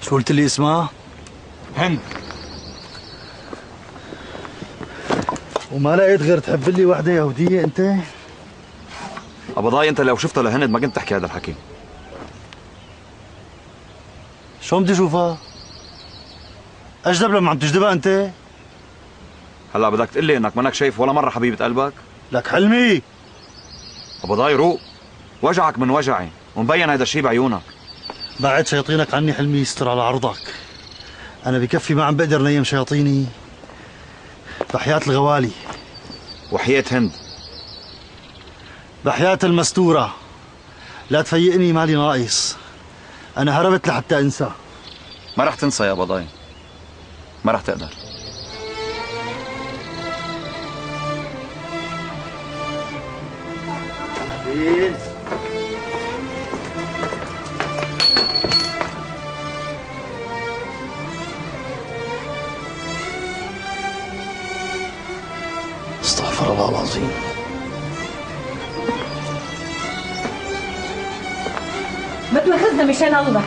شو قلت لي اسمها؟ هند. وما لقيت غير تحب لي وحده يهوديه انت؟ ابضاي انت لو شفتها لهند ما كنت تحكي هذا الحكي. شو بدي اشوفها؟ اجدب لما عم تجدبها انت؟ هلا بدك تقول لي انك منك شايف ولا مره حبيبه قلبك؟ لك حلمي. ابضاي روق، وجعك من وجعي ومبين هذا الشيء بعيونك. بعد شياطينك عني حلمي يستر على عرضك. انا بكفي ما عم بقدر نيم شياطيني بحياة الغوالي، وحياة هند، بحياة المستورة. لا تفيقني مالي ناقص. انا هربت لحتى انسى. ما رح تنسى يا ابضاي، ما رح تقدر. استغفر الله العظيم. ما تواخذنا مشان الله،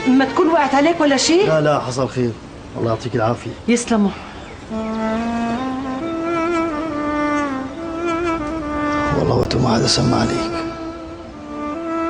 ما تكون وقعت عليك ولا شيء. لا لا حصل خير، الله يعطيك العافية. يسلموا. والله وقته ما حدا سمع عليك.